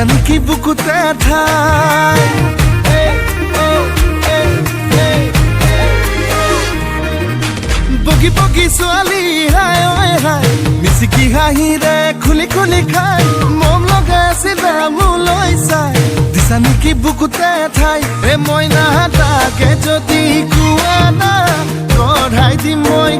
দিছা নেকি বুকুতে ঠাই বগী বগী ছোৱালী হাই ঐ হাই মিচিকি হাঁহিৰে খুলি খুলি খাই মম লগাই আছিলা মোলৈ চাই দিছা নেকি বুকুতে ঠাই মইনা তাকে যদি কোৱা না কঢ়াই দিম মই